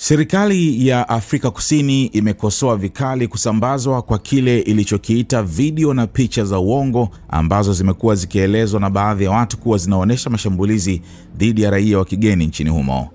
Serikali ya Afrika Kusini imekosoa vikali kusambazwa kwa kile ilichokiita video na picha za uongo ambazo zimekuwa zikielezwa na baadhi ya watu kuwa zinaonyesha mashambulizi dhidi ya raia wa kigeni nchini humo.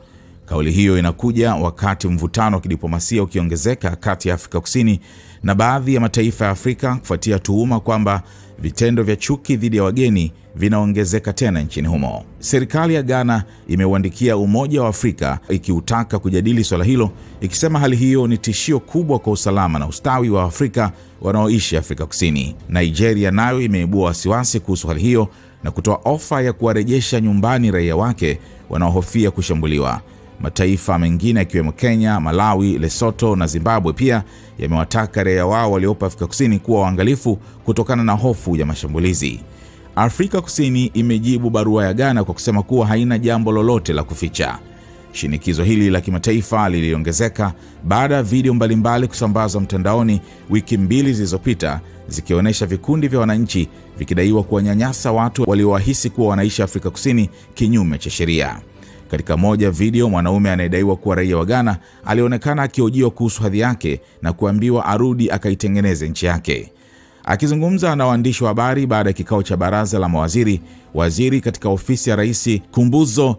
Kauli hiyo inakuja wakati mvutano wa kidiplomasia ukiongezeka kati ya Afrika Kusini na baadhi ya mataifa ya Afrika kufuatia tuhuma kwamba vitendo vya chuki dhidi ya wageni vinaongezeka tena nchini humo. Serikali ya Ghana imeuandikia Umoja wa Afrika ikiutaka kujadili swala hilo, ikisema hali hiyo ni tishio kubwa kwa usalama na ustawi wa Afrika wanaoishi Afrika Kusini. Nigeria nayo imeibua wasiwasi kuhusu hali hiyo na kutoa ofa ya kuwarejesha nyumbani raia wake wanaohofia kushambuliwa. Mataifa mengine yakiwemo Kenya, Malawi, Lesotho na Zimbabwe pia yamewataka raia wao waliopo Afrika Kusini kuwa waangalifu kutokana na hofu ya mashambulizi. Afrika Kusini imejibu barua ya Ghana kwa kusema kuwa haina jambo lolote la kuficha. Shinikizo hili la kimataifa liliongezeka baada ya video mbalimbali kusambazwa mtandaoni wiki mbili zilizopita zikionyesha vikundi vya wananchi vikidaiwa kuwanyanyasa watu waliowahisi kuwa wanaishi Afrika Kusini kinyume cha sheria. Katika moja video, mwanaume anayedaiwa kuwa raia wa Ghana alionekana akihojiwa kuhusu hadhi yake na kuambiwa arudi akaitengeneze nchi yake. Akizungumza na waandishi wa habari baada ya kikao cha baraza la mawaziri, waziri katika ofisi ya Rais Kumbuzo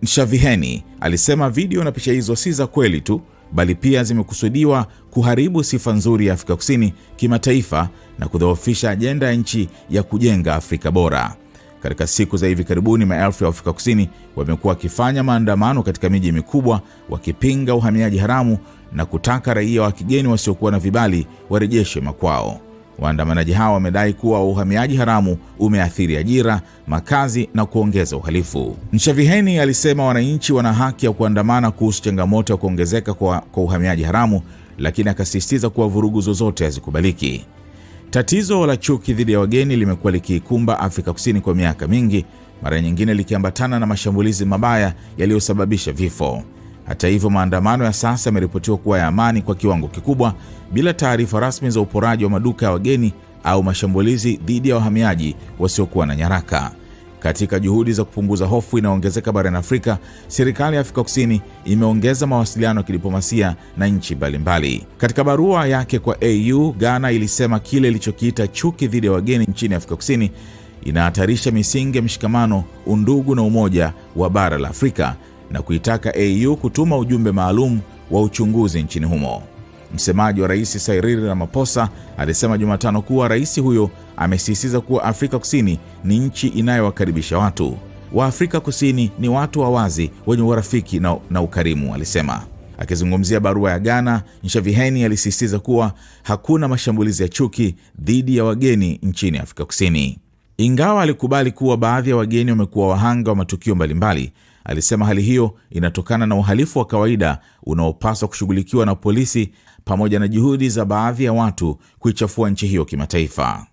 Nshaviheni alisema video na picha hizo si za kweli tu, bali pia zimekusudiwa kuharibu sifa nzuri ya Afrika Kusini kimataifa na kudhoofisha ajenda ya nchi ya kujenga Afrika bora. Katika siku za hivi karibuni, maelfu ya Afrika Kusini wamekuwa wakifanya maandamano katika miji mikubwa wakipinga uhamiaji haramu na kutaka raia wa kigeni wasiokuwa na vibali warejeshwe makwao. Waandamanaji hao wamedai kuwa uhamiaji haramu umeathiri ajira, makazi na kuongeza uhalifu. Nshaviheni alisema wananchi wana haki ya kuandamana kuhusu changamoto ya kuongezeka kwa uhamiaji haramu, lakini akasisitiza kuwa vurugu zozote hazikubaliki. Tatizo la chuki dhidi ya wageni limekuwa likiikumba Afrika Kusini kwa miaka mingi, mara nyingine likiambatana na mashambulizi mabaya yaliyosababisha vifo. Hata hivyo, maandamano ya sasa yameripotiwa kuwa ya amani kwa kiwango kikubwa, bila taarifa rasmi za uporaji wa maduka ya wageni au mashambulizi dhidi ya wahamiaji wasiokuwa na nyaraka. Katika juhudi za kupunguza hofu inayoongezeka barani Afrika, serikali ya Afrika Kusini imeongeza mawasiliano ya kidiplomasia na nchi mbalimbali. Katika barua yake kwa AU, Ghana ilisema kile ilichokiita chuki dhidi ya wageni nchini Afrika Kusini inahatarisha misingi ya mshikamano, undugu na umoja wa bara la Afrika na kuitaka AU kutuma ujumbe maalum wa uchunguzi nchini humo. Msemaji wa Rais Cyril Ramaphosa alisema Jumatano kuwa rais huyo amesisitiza kuwa Afrika Kusini ni nchi inayowakaribisha watu. Wa Afrika Kusini ni watu wa wazi, wenye urafiki na ukarimu, alisema. Akizungumzia barua ya Ghana, Nshaviheni alisisitiza kuwa hakuna mashambulizi ya chuki dhidi ya wageni nchini Afrika Kusini. Ingawa alikubali kuwa baadhi ya wageni wamekuwa wahanga wa matukio mbalimbali, alisema hali hiyo inatokana na uhalifu wa kawaida unaopaswa kushughulikiwa na polisi pamoja na juhudi za baadhi ya watu kuichafua nchi hiyo kimataifa.